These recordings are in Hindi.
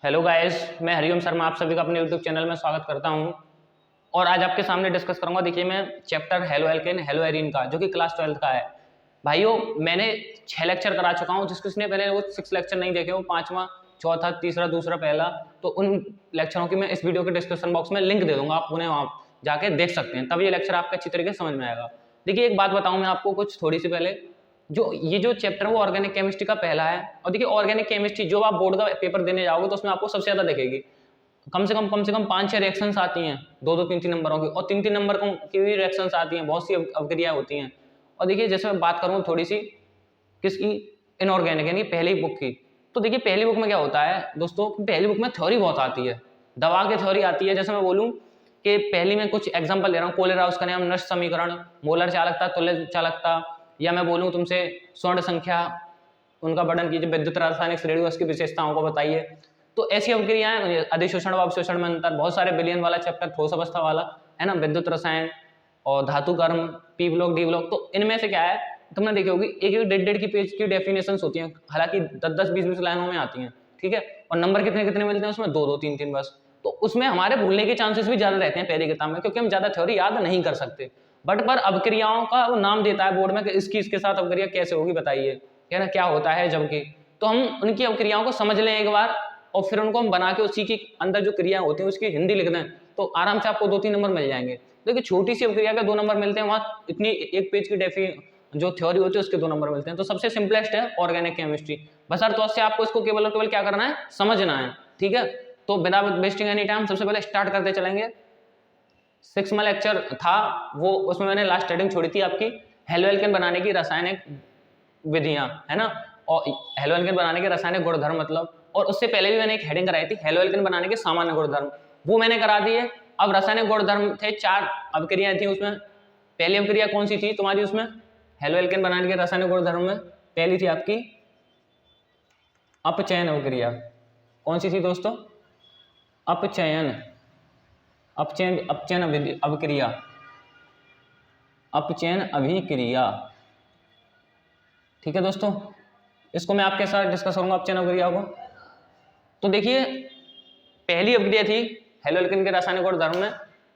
हेलो गाइस, मैं हरिओम शर्मा आप सभी का अपने यूट्यूब चैनल में स्वागत करता हूं। और आज आपके सामने डिस्कस करूंगा। देखिए, मैं chapter halo alkane hello arene का, जो कि क्लास 12th का है। भाइयों, मैंने 6 लेक्चर करा चुका हूं। जिसने पहले वो 6 लेक्चर नहीं देखे, वो 5वां, चौथा, तीसरा, दूसरा, पहला, तो उन लेक्चरों की मैं इस वीडियो के डिस्क्रिप्शन बॉक्स में लिंक दे दूंगा। आप उन्हें वहां जाके देख सकते हैं, तब ये लेक्चर आपको अच्छी तरीके से समझ में आएगा। देखिए, एक बात बताऊं मैं आपको कुछ थोड़ी सी पहले, जो चैप्टर है वो ऑर्गेनिक केमिस्ट्री का पहला है। और देखिए, ऑर्गेनिक केमिस्ट्री जो आप बोर्ड का पेपर देने जाओगे तो उसमें आपको सबसे ज्यादा देखेगी। कम से कम 5-6 रिएक्शंस आती हैं, 2-3 नंबरों की, और 3-3 नंबर की भी रिएक्शंस आती हैं। बहुत सी अवक्रियाएं होती हैं। और देखिए, जैसे मैं बात करूँ थोड़ी सी किसकी, इनऑर्गेनिक यानी पहली बुक की। तो देखिए, पहली बुक में क्या होता है दोस्तों, पहली बुक में थ्योरी बहुत आती है, दवा की थ्योरी आती है। जैसे मैं बोलूँ कि पहली में कुछ एग्जांपल ले रहा हूँ, कोलेरा उसका नाम, नष्ट समीकरण, मोलर चालकता, तुल्य चालकता, या मैं बोलूँ तुमसे स्वर्ण संख्या, उनका वर्णन कीजिए, विद्युत रासायनिक श्रेणी उसकी विशेषताओं को बताइए। तो ऐसी अवक्रियाएं, अधिशोषण व अवशोषण में अंतर, बहुत सारे विलयन वाला चैप्टर, ठोस अवस्था वाला है ना, विद्युत रसायन और धातु कर्म, पी ब्लॉक, डी ब्लॉक। तो इनमें से क्या है, तुमने देखी होगी, एक एक 1.5 की पेज की डेफिनेशन होती हैं, हालांकि 10-10, 20-20 लाइनों में आती हैं, ठीक है। और नंबर कितने कितने मिलते हैं उसमें, 2-2, 3-3 बस। तो उसमें हमारे भूलने के चांसेस भी ज्यादा रहते हैं पहली किताब में, क्योंकि हम ज्यादा थ्योरी याद नहीं कर सकते। बट पर अवक्रियाओं का वो नाम देता है बोर्ड में कि इसकी इसके साथ अवक्रिया कैसे होगी बताइए, है ना, क्या होता है जबकि। तो हम उनकी अवक्रियाओं को समझ लें एक बार, और फिर उनको हम बना के उसी के अंदर जो क्रियाएं होती हैं उसकी हिंदी लिख दें, तो आराम से आपको 2-3 नंबर मिल जाएंगे। देखिए, छोटी सी अवक्रिया के 2 नंबर मिलते हैं, वहां इतनी एक पेज की जो थ्योरी होती है उसके 2 नंबर मिलते हैं। तो सबसे सिंपलेस्ट है ऑर्गेनिक केमिस्ट्री। बस अर्थ से आपको इसको केवल और केवल क्या करना है, समझना है, ठीक है। तो बिना वेस्टिंग एनी टाइम सबसे पहले स्टार्ट करते चलेंगे। 6वां लेक्चर था वो, उसमें मैंने लास्ट हेडिंग छोड़ी थी आपकी, हेलो एल्केन बनाने की रासायनिक विधियां, है ना, और हेलो एल्केन बनाने के रासायनिक गुणधर्म मतलब। और उससे पहले भी मैंने एक हेडिंग कराई थी, हेलो एल्केन बनाने के सामान्य गुणधर्म, वो मैंने करा दी है। अब रासायनिक गुणधर्म थे, 4 अवक्रियाएं थी उसमें। पहली अवक्रिया कौन सी थी तुम्हारी उसमें, हेलो एल्केन बनाने के रासायनिक गुणधर्म में पहली थी आपकी अपचयन अवक्रिया। कौन सी थी दोस्तों, अपचयन, अपचयन अपचयन अवक्रिया, अपचयन अभिक्रिया, ठीक है दोस्तों। इसको मैं आपके साथ डिस्कस करूंगा अपचयन अवक्रिया को। तो देखिए, पहली अवक्रिया थी हेलो एल्केन के रासायनिक गुणधर्म में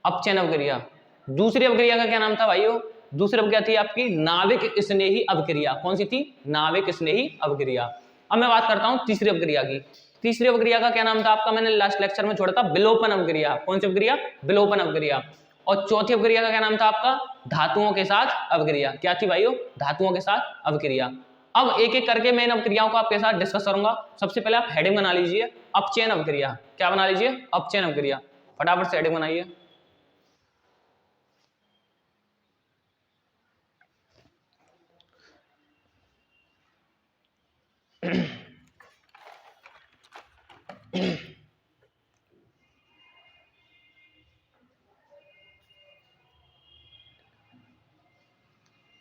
अपचयन अवक्रिया। दूसरी अवक्रिया का क्या नाम था भाइयों, दूसरी अवक्रिया थी आपकी नाविक स्नेही अवक्रिया। कौन सी थी, नाविक स्नेही अवक्रिया। अब मैं बात करता हूं तीसरी अवक्रिया की। तीसरी अवक्रिया का क्या नाम था आपका, मैंने लास्ट लेक्चर में छोड़ा था, विलोपन अवक्रिया। कौन सी अवक्रिया, विलोपन अवक्रिया। और चौथी अवक्रिया का क्या नाम था आपका, धातुओं के साथ अवक्रिया। क्या थी भाइयों, धातुओं के साथ अवक्रिया। अब एक एक करके मैं इन अवक्रियाओं को आपके साथ डिस्कस करूंगा। सबसे पहले आप हेडिंग बना लीजिए, अपचयन अवक्रिया। क्या बना लीजिए, अपचयन अवक्रिया। फटाफट से हेडिंग बनाइए।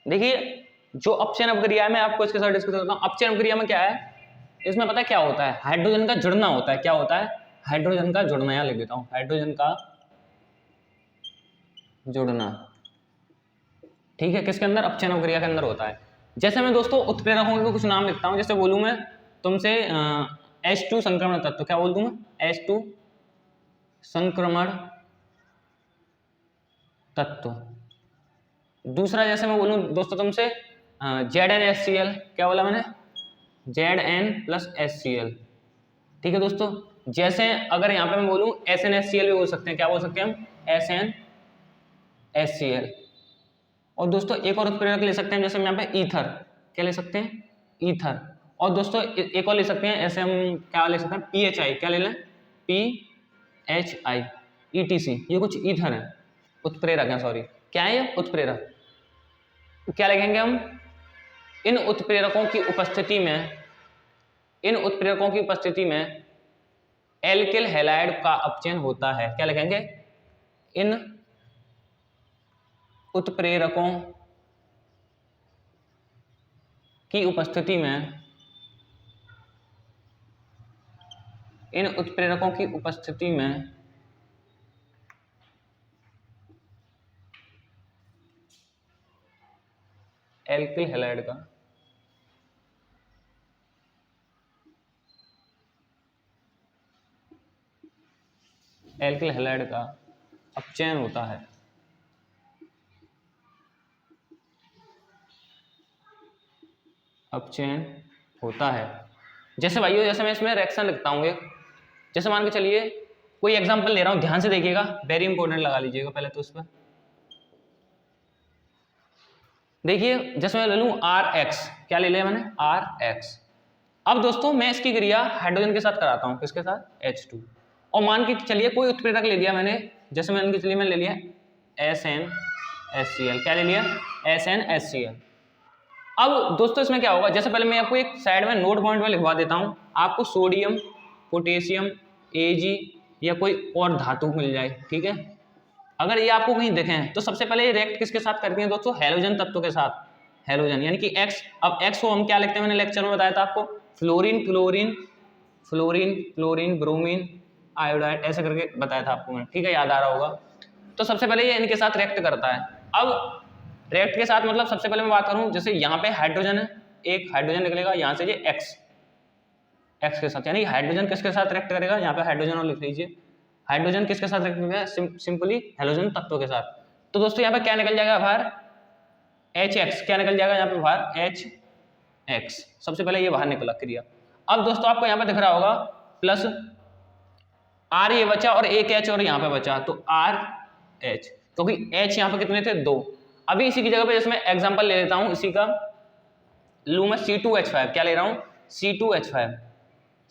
देखिए, जो अपचयन अवक्रिया है मैं आपको इसके साथ डिस्कस करता हूं। अपचयन अवक्रिया में क्या है, इसमें पता है क्या होता है, हाइड्रोजन का जुड़ना होता है। क्या होता है, हाइड्रोजन का जुड़ना। यहां लिख देता हूं, हाइड्रोजन का जुड़ना, ठीक है। किसके अंदर, अपचयन अवक्रिया के अंदर होता है। जैसे मैं दोस्तों उत्प्रेरकों के कुछ नाम लिखता हूं। जैसे बोलूं मैं तुमसे H2 संक्रमण तत्व, क्या बोल दूं मैं, H2 संक्रमण तत्व। दूसरा जैसे मैं बोलूं दोस्तों तुमसे ZnHCl, क्या बोला मैंने, Zn+HCl, ठीक है दोस्तों। जैसे अगर यहाँ पे मैं बोलूं SnHCl भी बोल सकते हैं। क्या बोल सकते हैं हम, SnHCl। और दोस्तों एक और उत्प्रेरक ले सकते हैं, जैसे हम यहाँ पे ईथर, क्या ले सकते हैं, ईथर। और दोस्तों एक और ले सकते हैं, ऐसे हम क्या ले सकते हैं, PHI, क्या ले लें, PHI, ETC, ये कुछ ईथर है, उत्प्रेरक है, सॉरी, क्या है ये, उत्प्रेरक। क्या लिखेंगे हम, इन उत्प्रेरकों की उपस्थिति में, इन उत्प्रेरकों की उपस्थिति में एल्किल हैलाइड का अपचयन होता है। क्या लिखेंगे, इन उत्प्रेरकों की उपस्थिति में, इन उत्प्रेरकों की उपस्थिति में एल्किल हैलाइड का एल्किल हैलाइड का अपचयन होता है। अपचयन होता है। जैसे भाइयों, जैसे मैं इसमें रिएक्शन लिखता हूँ एक, जैसे मान के चलिए कोई एग्जांपल ले रहा हूँ, ध्यान से देखिएगा, वेरी इंपॉर्टेंट लगा लीजिएगा पहले तो। उस पर देखिए, जैसे मैं ले लूँ RX, क्या ले लिया मैंने, RX। अब दोस्तों मैं इसकी क्रिया हाइड्रोजन के साथ कराता हूँ, किसके साथ, H2। और मान के चलिए कोई उत्प्रेरक ले लिया मैंने, जैसे मान के चलिए मैं ले लिया SnHCl, क्या ले लिया, SnHCl। अब दोस्तों इसमें क्या होगा, जैसे पहले मैं आपको एक साइड में नोट पॉइंट में लिखवा देता हूँ, आपको सोडियम, पोटेशियम, Ag या कोई और धातु मिल जाए, ठीक है। अगर ये आपको कहीं दिखें तो सबसे पहले ये रिएक्ट किसके साथ करती हैं दोस्तों, हैलोजन तत्व के साथ, हैलोजन यानी कि X। अब X को हम क्या लिखते हैं, मैंने लेक्चर में बताया था आपको, fluorine chlorine, fluorine chlorine bromine iodide, ऐसे करके बताया था आपको मैंने, ठीक है, याद आ रहा होगा। तो सबसे पहले ये इनके साथ रिएक्ट करता है। अब रिएक्ट के साथ मतलब सबसे पहले मैं बात करूं, जैसे यहाँ पे हाइड्रोजन है, एक हाइड्रोजन निकलेगा यहाँ से, ये X के साथ, यानी हाइड्रोजन किसके साथ रिएक्ट करेगा, यहाँ पे हाइड्रोजन और लिख लीजिए, हाइड्रोजन किसके साथ रिएक्ट करेगा, सिंपली हैलोजन तत्व के साथ। तो दोस्तों यहाँ पे क्या निकल जाएगा बाहर, HX, क्या निकल जाएगा यहाँ पे बाहर, HX। सबसे पहले ये बाहर निकला क्रिया। अब दोस्तों आपको यहाँ पे दिख रहा होगा प्लस R ये बचा और एक H और यहाँ पे बचा, तो RH, क्योंकि H यहाँ पे कितने थे, 2। अभी इसी की जगह पे जैसे मैं एग्जांपल ले लेता हूँ, इसी का लूँ मैं C2H5, क्या ले रहा हूँ,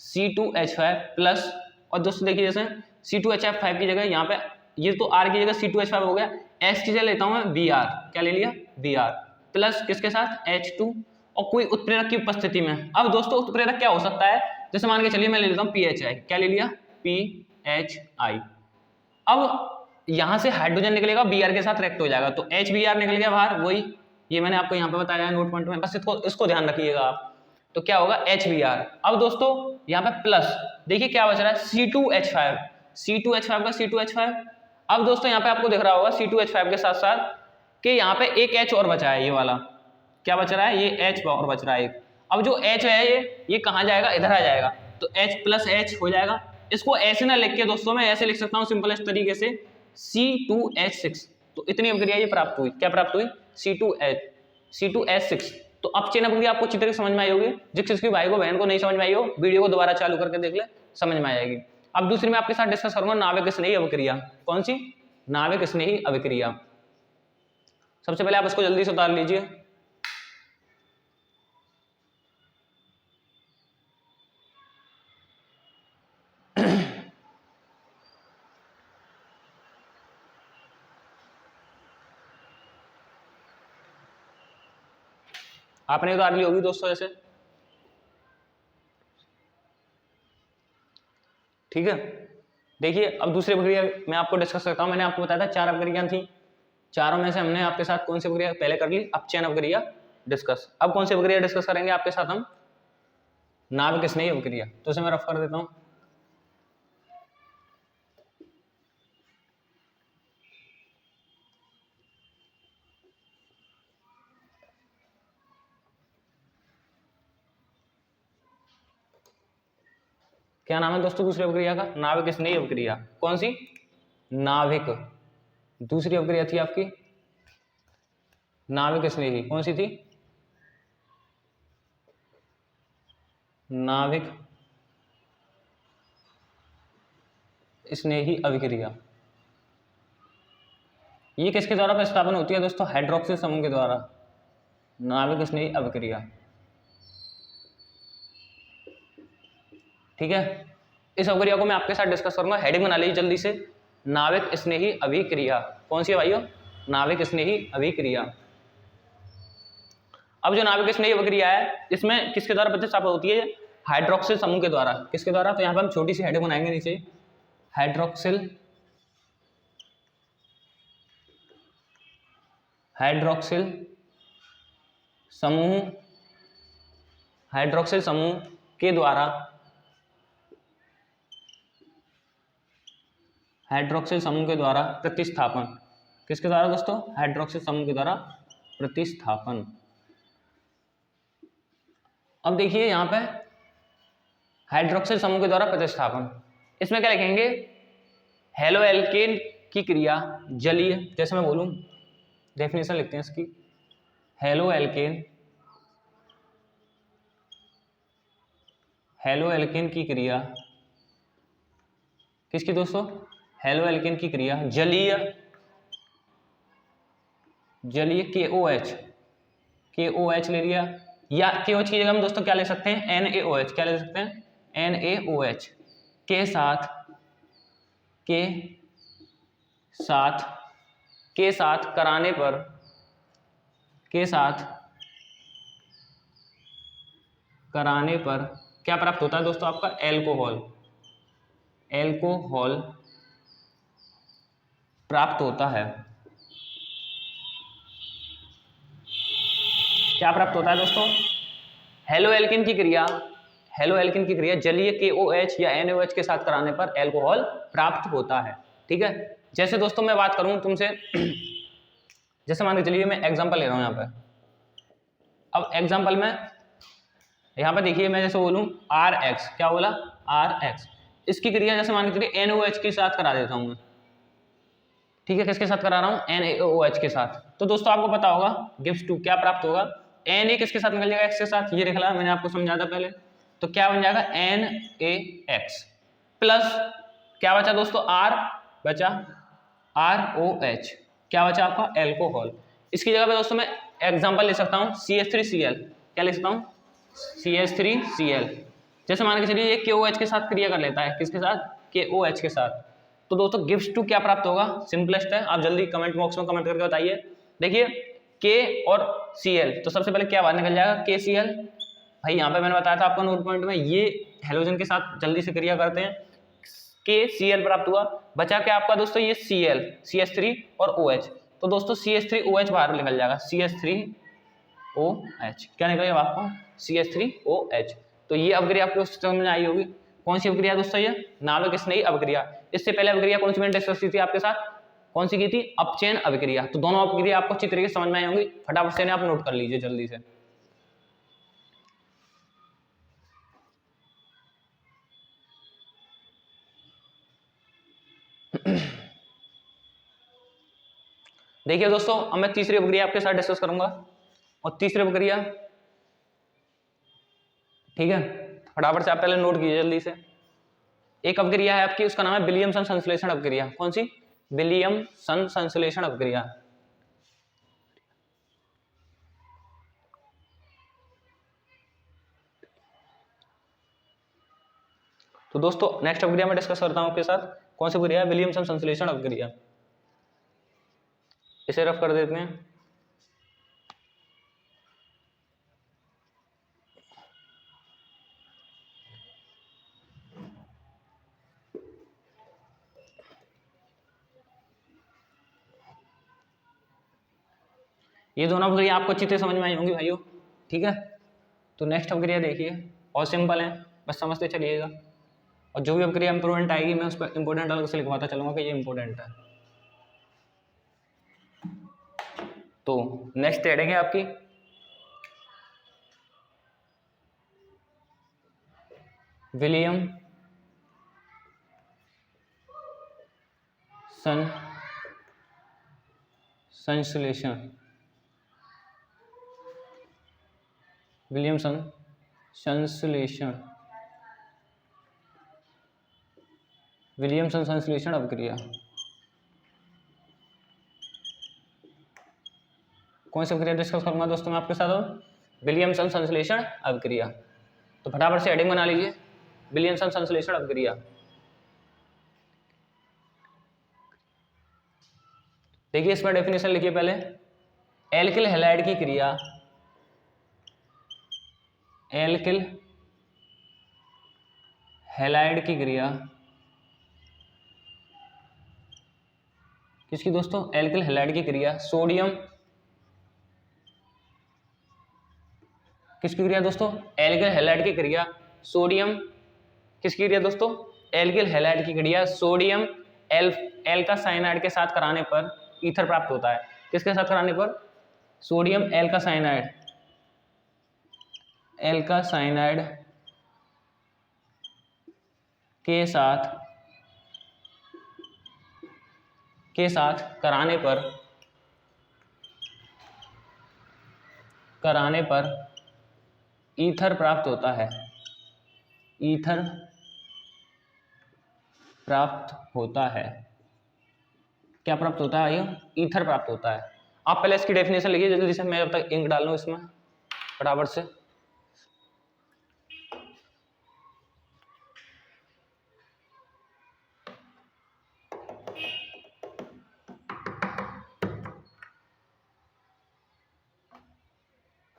C2H5 प्लस, और दोस्तों देखिए जैसे C2H5 की जगह यहाँ पे ये तो R की जगह C2H5 हो गया, S की जगह लेता हूँ मैं Br, क्या ले लिया, Br प्लस किसके साथ, H2, और कोई उत्प्रेरक की उपस्थिति में। अब दोस्तों उत्प्रेरक क्या हो सकता है, जैसे मान के चलिए मैं ले लेता हूँ PHI, क्या ले लिया, PHI। अब यहाँ से हाइड्रोजन निकलेगा, Br के साथ रिएक्ट हो जाएगा, तो HBr निकल गया बाहर, वही ये मैंने आपको यहाँ पे बताया नोट पॉइंट में, बस इसको ध्यान रखिएगा आप। तो क्या होगा, HBr। अब दोस्तों यहाँ पे प्लस, देखिए क्या बच रहा है, C2H5 का C2H5। अब दोस्तों यहाँ पे आपको दिख रहा होगा C2H5 के साथ साथ कि यहाँ पे एक H और बचा है, ये वाला क्या बच रहा है, ये H और बच रहा है एक। अब जो H है ये कहाँ जाएगा, इधर आ जाएगा, तो H प्लस H हो जाएगा। इसको ऐसे ना लिख के दोस्तों मैं ऐसे लिख सकता हूँ सिंपलेस्ट तरीके से, C2H6। तो इतनी अभिक्रिया ये प्राप्त हुई, क्या प्राप्त हुई, C2H6। तो अपचयन अभिक्रिया आपको अच्छी तरह समझ में आई होगी। जिस चीज की भाई को बहन को नहीं समझ में आई हो, वीडियो को दोबारा चालू करके देख ले, समझ में आ जाएगी। अब दूसरी मैं आपके साथ डिस्कस करूंगा नाभिक स्नेही अभिक्रिया। कौन सी, नाभिक स्नेही अभिक्रिया। सबसे पहले आप इसको जल्दी से उतार लीजिए। आपने उतार ली होगी दोस्तों ऐसे, ठीक है। देखिए अब दूसरी प्रक्रिया मैं आपको डिस्कस करता हूं। मैंने आपको बताया था 4 प्रक्रियाएं थी, चारों में से हमने आपके साथ कौन सी प्रक्रिया पहले कर ली, अपचयन प्रक्रिया डिस्कस। अब कौन सी प्रक्रिया डिस्कस करेंगे आपके साथ हम, नाभिक स्नेही अभिक्रिया। तो इसे मैं रफ कर देता हूं। क्या नाम है दोस्तों दूसरी अभिक्रिया का, नाभिक स्नेही अभिक्रिया। कौन सी, नाभिक। दूसरी अभिक्रिया थी आपकी नाभिक स्नेही, कौन सी थी, नाभिक स्नेही अभिक्रिया। ये किसके द्वारा प्रतिस्थापन होती है दोस्तों, हाइड्रोक्सिल समूह के द्वारा, नाभिक स्नेही अभिक्रिया, ठीक है। इस अभिक्रिया को मैं आपके साथ डिस्कस करूंगा, हेडिंग बना लीजिए जल्दी से, नाभिक स्नेही अभिक्रिया। कौन सी है भाइयों, नाभिक स्नेही अभिक्रिया। अब जो नाभिक स्नेही अभिक्रिया है इसमें किसके द्वारा प्रतिस्थापन होती है, हाइड्रोक्सिल समूह के द्वारा। किसके द्वारा, तो यहाँ पे हम छोटी सी हेडिंग बनाएंगे नीचे, हाइड्रोक्सिल समूह, हाइड्रोक्सिल समूह के द्वारा, हाइड्रोक्सिल समूह के द्वारा प्रतिस्थापन। किसके द्वारा दोस्तों, हाइड्रोक्सिल समूह के द्वारा प्रतिस्थापन। अब देखिए यहां पे हाइड्रोक्सिल समूह के द्वारा प्रतिस्थापन, इसमें क्या लिखेंगे, हेलो एल्केन की क्रिया जलीय, जैसे मैं बोलूं डेफिनेशन लिखते हैं इसकी, हेलो एल्केन, हेलो एल्केन की क्रिया किसकी दोस्तों, हेलो एल्केन की क्रिया जलीय, जलीय KOH ले लिया, या KOH की जगह हम दोस्तों क्या ले सकते हैं, NaOH, क्या ले सकते हैं NaOH के साथ, के साथ, के साथ कराने पर, के साथ कराने पर क्या प्राप्त होता है दोस्तों, आपका एल्कोहल, एल्कोहल प्राप्त होता है। क्या प्राप्त होता है दोस्तों, हेलो एल्केन की क्रिया, हेलो एल्केन की क्रिया जलीय KOH या NaOH के साथ कराने पर एल्कोहल प्राप्त होता है। ठीक है, जैसे दोस्तों मैं बात करूं तुमसे, जैसे मान के चलिए मैं एग्जांपल ले रहा हूं यहाँ पे, अब एग्जांपल में यहाँ पे देखिए मैं जैसे बोलूं RX, क्या बोला RX, इसकी क्रिया जैसे मान के चलिए NaOH के साथ करा देता हूं मैं। ठीक है, किसके साथ करा रहा हूं, NaOH के साथ। तो दोस्तों आपको पता होगा गिव्स टू, क्या प्राप्त होगा, Na किसके साथ निकल जाएगा, X के साथ, ये लिखा मैंने आपको समझा था पहले, तो क्या बन जाएगा NaX प्लस क्या बचा दोस्तों, R बचा ROH, क्या बचा आपका एल्कोहल। इसकी जगह पे दोस्तों मैं एग्जांपल ले सकता हूं CH3Cl, क्या ले सकता हूं CH3Cl, जैसे मान के चलिए ये KOH के साथ क्रिया कर लेता है, किसके साथ, KOH के साथ, तो दोस्तों गिव्स टू क्या प्राप्त होगा, सिंपलेस्ट है, आप जल्दी कमेंट बॉक्स में कमेंट करके बताइए। देखिए K और Cl, तो सबसे पहले क्या बाहर निकल जाएगा KCl, भाई यहाँ पे मैंने बताया था आपको नोट पॉइंट में, ये हेलोजन के साथ जल्दी से क्रिया करते हैं, KCl प्राप्त हुआ, बचा क्या आपका दोस्तों ये Cl, CH3 और OH, तो दोस्तों CH3OH बाहर निकल जाएगा, CH3OH क्या निकलेगा आपका CH3OH। तो ये अपक्रिया आपको समझ में आई होगी, कौन सी अपक्रिया दोस्तों, ये नाभिक स्नेही अपक्रिया। इससे पहले अपक्रिया कौन सी मैंने डिस्कस की थी आपके साथ, कौन सी की थी, अपचयन अपक्रिया। तो दोनों अपक्रिया आपको अच्छी तरीके से समझ में आई होंगी, फटाफट से आप नोट कर लीजिए जल्दी से। देखिए दोस्तों अब मैं तीसरी अपक्रिया आपके साथ डिस्कस करूंगा, और तीसरी अपक्रिया, ठीक है, फटाफट से आप पहले नोट कीजिए जल्दी से। एक अपक्रिया है आपकी, उसका नाम है विलियमसन संश्लेषण अपक्रिया, कौन सी, विलियमसन संश्लेषण अपक्रिया। तो दोस्तों नेक्स्ट अपक्रिया में डिस्कस करता हूं आपके साथ, कौन सी प्रक्रिया है, विलियमसन संश्लेषण अपक्रिया। इसे रफ कर देते हैं। ये दोनों अपक्रिया आपको अच्छी तरह समझ में आई होंगी भाइयों, ठीक है। तो नेक्स्ट अपक्रिया देखिए, और सिंपल है, बस समझते चलिएगा, और जो भी अपक्रिया इंपोर्टेंट आएगी मैं उस पर इंपोर्टेंट अलग से लिखवाता चलूंगा कि ये इंपोर्टेंट है। तो नेक्स्ट हेडिंग है आपकी विलियम सन संश्लेषण, विलियमसन संश्लेषण, विलियमसन संश्लेषण अपक्रिया। कौन सी अपक्रिया डिस्कस करूंगा दोस्तों मैं आपके साथ, विलियमसन संश्लेषण अपक्रिया। तो फटाफट से हेडिंग बना लीजिए, विलियमसन संश्लेषण अपक्रिया। देखिए इसमें डेफिनेशन लिखिए पहले, एल्किल हैलाइड की क्रिया, एल्किल हैलाइड की क्रिया किसकी दोस्तों, एल्किल हैलाइड की क्रिया सोडियम, किसकी क्रिया दोस्तों, एल्किल हैलाइड की क्रिया सोडियम, किसकी क्रिया दोस्तों, एल्किल हैलाइड की क्रिया सोडियम एल्का साइनाइड के साथ कराने पर ईथर प्राप्त होता है। किसके साथ कराने पर, सोडियम एल्का साइनाइड, एल्का साइनाइड के साथ के साथ कराने पर ईथर प्राप्त होता है। ईथर प्राप्त होता है। क्या प्राप्त होता है? ईथर प्राप्त होता है। आप पहले इसकी डेफिनेशन लिखिए जल्दी से, मैं जब तक इंक डाल लूं इसमें फटाफट से।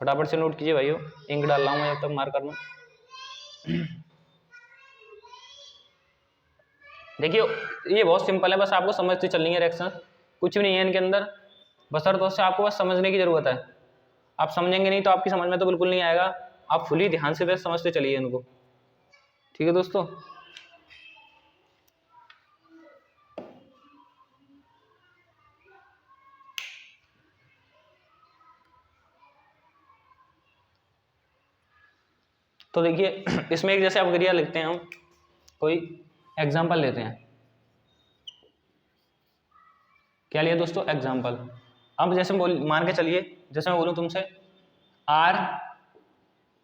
फटाफट से नोट कीजिए भाइयों, इंक डाल रहा हूं मैं जब तक मार्कर में। देखिए ये बहुत सिंपल है, बस आपको समझते चलनी है रिएक्शन, कुछ भी नहीं है इनके अंदर, बशर्ते से आपको बस समझने की जरूरत है। आप समझेंगे नहीं तो आपकी समझ में तो बिल्कुल नहीं आएगा, आप फुली ध्यान से बस समझते चलिए इनको। ठीक है दोस्तों, तो देखिए इसमें एक जैसे अवक्रिया लिखते हैं हम, कोई एग्जाम्पल लेते हैं। क्या लिया दोस्तों? एग्जाम्पल। अब जैसे मान के चलिए, जैसे मैं बोलूँ तुमसे आर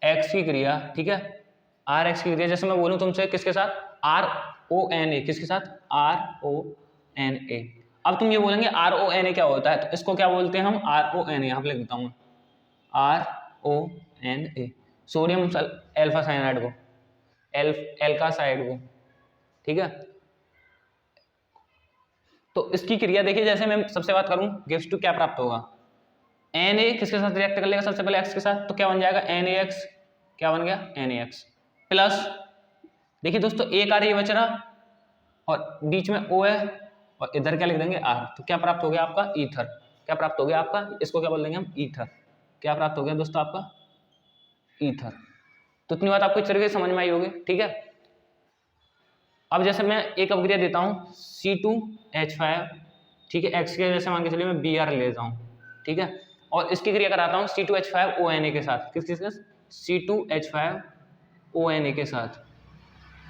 एक्स की क्रिया, ठीक है, आर एक्स की क्रिया, जैसे मैं बोलूँ तुमसे किसके साथ? आर ओ एन ए, किसके साथ? R O N A. अब तुम ये बोलेंगे आर ओ एन ए क्या होता है, तो इसको क्या बोलते हैं हम? आर ओ एन ए, यहाँ पे लिख देता हूँ R O N A, sodium alpha cyanide को, एल्का साइड को, ठीक है। तो इसकी क्रिया देखिए, जैसे मैं सबसे बात करूं गिव्स टू, क्या प्राप्त होगा? एन ए किसके साथ रिएक्ट कर लेगा? सबसे पहले एक्स के साथ, तो क्या बन जाएगा? एन ए एक्स, क्या बन गया? एन ए एक्स प्लस, देखिए दोस्तों एक आर ये बच रहा और बीच में ओ है और इधर क्या लिख देंगे? आर, तो क्या प्राप्त हो गया आपका? ईथर। क्या प्राप्त हो गया आपका? इसको क्या बोल देंगे हम? ईथर। क्या प्राप्त हो गया दोस्तों आपका? ईथर। तो इतनी बात आपको इस तरीके से समझ में आई होगी, ठीक है। अब जैसे मैं एक अवक्रिया देता हूँ C2H5, ठीक है, एक्स के जैसे मान के चलिए मैं Br ले लेता हूँ, ठीक है, और इसकी क्रिया कराता हूँ C2H5ONA के साथ, किस के? C2H5ONA के साथ।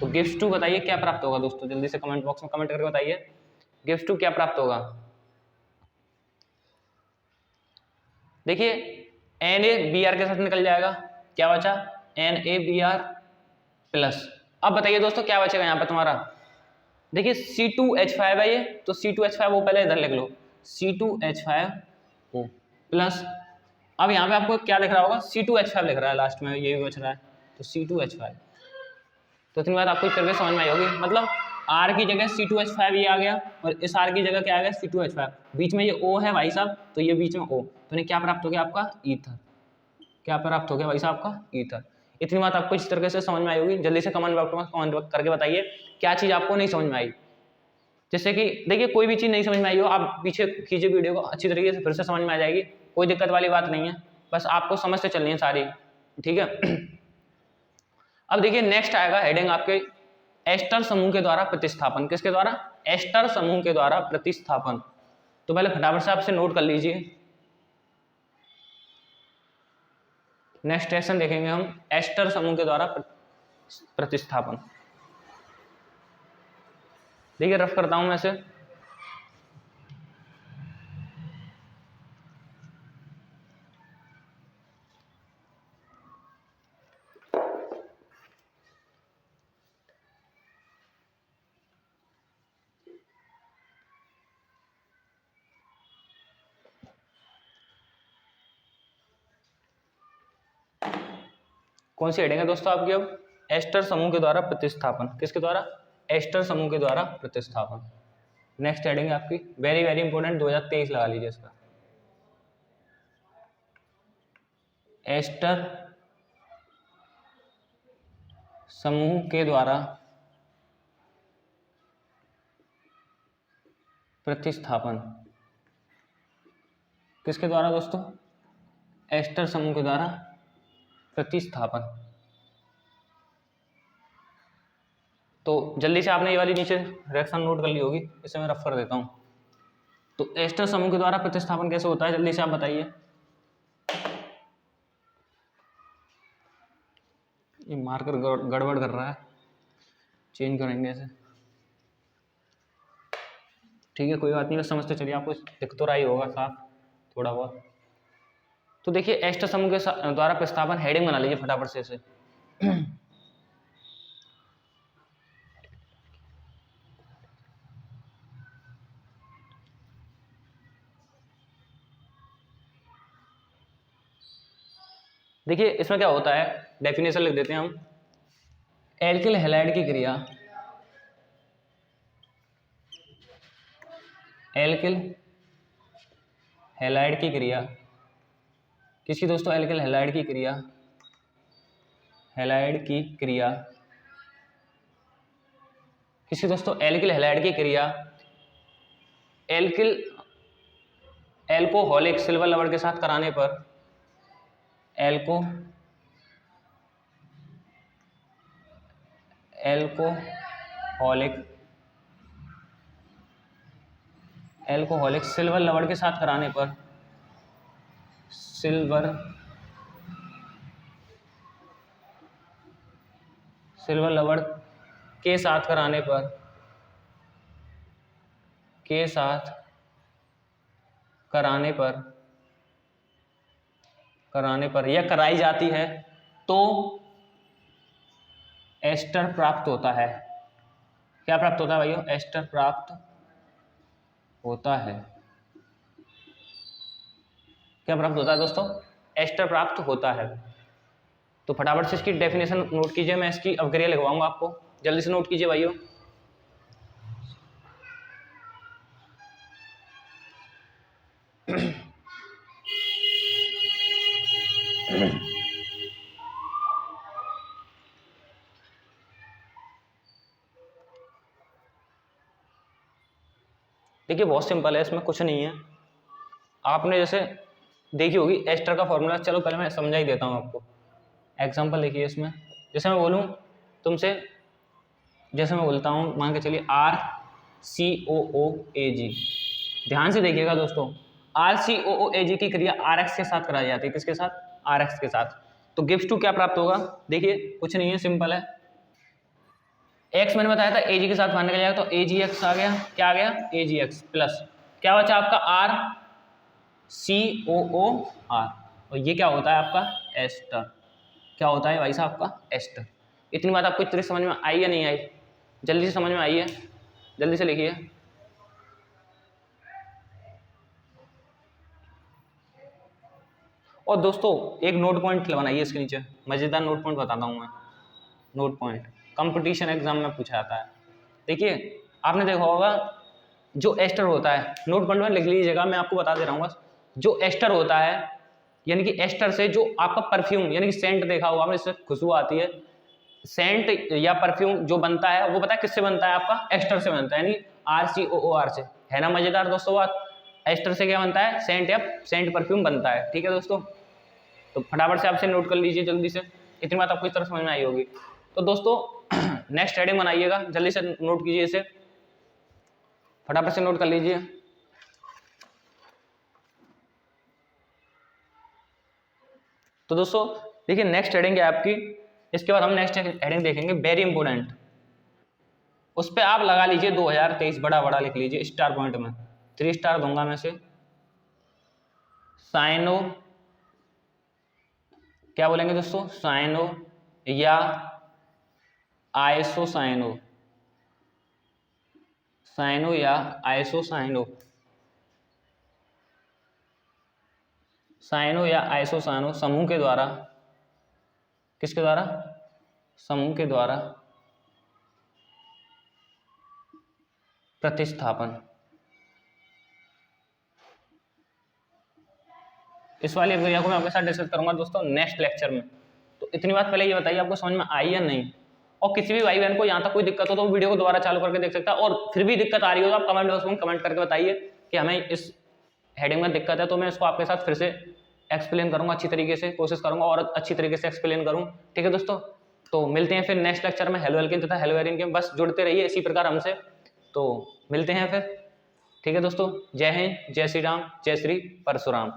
तो गिव्स टू बताइए क्या प्राप्त होगा दोस्तों, जल्दी से कमेंट बॉक्स में कमेंट करके बताइए गिव्स टू क्या प्राप्त होगा। देखिए Na Br के साथ निकल जाएगा, क्या बचा? NaBr plus. अब बताइए दोस्तों क्या बचेगा यहाँ पे तुम्हारा? देखिए C2H5 है ये, तो C2H5 वो पहले इधर लिख लो, C2H5O प्लस। अब यहाँ पे आपको क्या लिख रहा होगा? C2H5 लिख रहा है लास्ट में, ये भी बच रहा है, तो C2H5। तो इतनी बात आपको इस तरह से समझ में आई होगी, मतलब R की जगह C2H5 ये आ गया और इस R की जगह क्या आ गया? C2H5, बीच में ये O है भाई साहब, तो ये बीच में O, तो इन्हें क्या प्राप्त हो गया आपका? ईथर। क्या प्राप्त हो गया भाई साहब आपका? ईथर। इतनी बात आपको इस तरीके से समझ में आई होगी, जल्दी से कमेंट बॉक्स में कमेंट करके बताइए क्या चीज़ आपको नहीं समझ में आई। जैसे कि देखिए कोई भी चीज़ नहीं समझ में आई हो, आप पीछे खींचे वीडियो को, अच्छी तरीके से फिर से समझ में आ जाएगी, कोई दिक्कत वाली बात नहीं है, बस आपको समझते चलनी है सारी, ठीक है। अब देखिए नेक्स्ट आएगा हेडिंग आपके एस्टर समूह के द्वारा प्रतिस्थापन। किसके द्वारा? एस्टर समूह के द्वारा प्रतिस्थापन। तो पहले फटाफट से आपसे नोट कर लीजिए, नेक्स्ट सेशन देखेंगे हम एस्टर समूह के द्वारा प्रतिस्थापन। देखिए रफ करता हूं मैं इसे, कौन सी हेडिंग है दोस्तों आपकी? अब एस्टर समूह के द्वारा प्रतिस्थापन। किसके द्वारा? एस्टर समूह के द्वारा प्रतिस्थापन। नेक्स्ट हेडिंग है आपकी वेरी वेरी इंपॉर्टेंट, 2023 लगा लीजिए इसका, एस्टर समूह के द्वारा प्रतिस्थापन। किसके द्वारा दोस्तों? एस्टर समूह के द्वारा प्रतिस्थापन। तो जल्दी से आपने ये वाली नीचे रिएक्शन नोट कर ली होगी, इसे मैं रफ कर देता हूं। तो एस्टर समूह के द्वारा प्रतिस्थापन कैसे होता है, जल्दी से आप बताइए। ये मार्कर गड़बड़ कर रहा है, चेंज करेंगे इसे। ठीक है, कोई बात नहीं, बस समझते चलिए, आपको दिख तो रहा ही होगा साफ थोड़ा बहुत। तो देखिए एस्टर समूह के द्वारा प्रतिस्थापन हेडिंग बना लीजिए फटाफट से इसे। देखिए इसमें क्या होता है, डेफिनेशन लिख देते हैं हम। एल्किल हैलाइड की क्रिया, एल्किल हैलाइड की क्रिया किसकी दोस्तों, एल्किल हैलाइड की क्रिया, हैलाइड की क्रिया किसकी दोस्तों, एल्किल हैलाइड की क्रिया एल्किल एल्कोहलिक सिल्वर लवण के साथ कराने पर, एल्कोहलिक सिल्वर लवण के साथ कराने पर, सिल्वर लवण के साथ कराने पर, या कराई जाती है तो एस्टर प्राप्त होता है। क्या प्राप्त होता है भाइयों, एस्टर प्राप्त होता है। क्या प्राप्त होता है दोस्तों, एस्टर प्राप्त होता है। तो फटाफट से इसकी डेफिनेशन नोट कीजिए, मैं इसकी अवक्रिया लिखवाऊंगा आपको, जल्दी से नोट कीजिए भाइयों। देखिए बहुत सिंपल है, इसमें कुछ नहीं है। आपने जैसे देखी होगी एस्टर का फॉर्मूला, चलो पहले मैं समझा ही देता हूँ आपको। एग्जांपल देखिए इसमें, जैसे मैं बोलूँ तुमसे, जैसे मैं बोलता हूँ, मान के चलिए RCOOAG, ध्यान से देखिएगा दोस्तों, RCOOAG की क्रिया RX के साथ कराई जाती है। किसके साथ, RX के साथ। तो गिव्स टू क्या प्राप्त होगा, देखिए कुछ नहीं है, सिंपल है। X मैंने बताया था AG के साथ मानने का जाएगा, तो AgX आ गया, क्या आ गया, AgX प्लस क्या बचा आपका RCOOR, और ये क्या होता है आपका एस्टर। क्या होता है भाई साहब आपका एस्टर। इतनी बात आपको इतनी समझ में आई या नहीं आई, जल्दी से समझ में आई है, जल्दी से लिखिए। और दोस्तों एक नोट पॉइंट बनाइए इसके नीचे, मजेदार नोट पॉइंट बताता हूँ मैं। नोट पॉइंट कंपटीशन एग्जाम में पूछा जाता है। देखिए आपने देखा होगा जो एस्टर होता है, नोट पॉइंट में लिख लीजिएगा, मैं आपको बता दे रहा हूँ बस। जो एस्टर होता है यानी कि एस्टर से जो आपका परफ्यूम यानी कि सेंट देखा होगा आपने, इससे खुशबू आती है, सेंट या परफ्यूम जो बनता है वो पता है किससे बनता है, आपका एस्टर से बनता है, यानी RCOOR से। है ना मजेदार दोस्तों बात, एस्टर से क्या बनता है, सेंट या सेंट परफ्यूम बनता है। ठीक है दोस्तों, तो फटाफट से आपसे नोट कर लीजिए जल्दी से, इतनी बात आपको इस तरह समझ में आई होगी। तो दोस्तों नेक्स्ट हेडिंग बनाइएगा, जल्दी से नोट कीजिए इसे, फटाफट से नोट कर लीजिए। तो दोस्तों देखिए नेक्स्ट हेडिंग है आपकी, इसके बाद हम नेक्स्ट हेडिंग देखेंगे वेरी इंपोर्टेंट। उस पर आप लगा लीजिए 2023 बड़ा बड़ा लिख लीजिए, स्टार पॉइंट में 3 स्टार दूंगा मैं से। साइनो, क्या बोलेंगे दोस्तों, साइनो या आइसोसाइनो, साइनो या आइसोसाइनो, साइनो या आइसोसाइनो समूह के द्वारा, किसके द्वारा, समूह के द्वारा प्रतिस्थापन। इस वाली अवधारणा को मैं आपके साथ डिस्कस करूंगा दोस्तों नेक्स्ट लेक्चर में। तो इतनी बात पहले ये बताइए आपको समझ में आई या नहीं। और किसी भी भाई बहन को यहाँ तक कोई दिक्कत हो तो वीडियो को दोबारा चालू करके देख सकता है, और फिर भी दिक्कत आ रही हो तो आप कमेंट बॉक्स में कमेंट करके बताइए कि हमें इस हेडिंग में दिक्कत है, तो मैं इसको आपके साथ फिर से एक्सप्लेन करूंगा, अच्छी तरीके से कोशिश करूंगा और अच्छी तरीके से एक्सप्लेन करूँ। ठीक है दोस्तों, तो मिलते हैं फिर नेक्स्ट लेक्चर में हेलो एल्केन तथा हेलो एरिन के। बस जुड़ते रहिए इसी प्रकार हमसे, तो मिलते हैं फिर। ठीक है दोस्तों, जय हिंद, जय श्री राम, जय श्री परशुराम।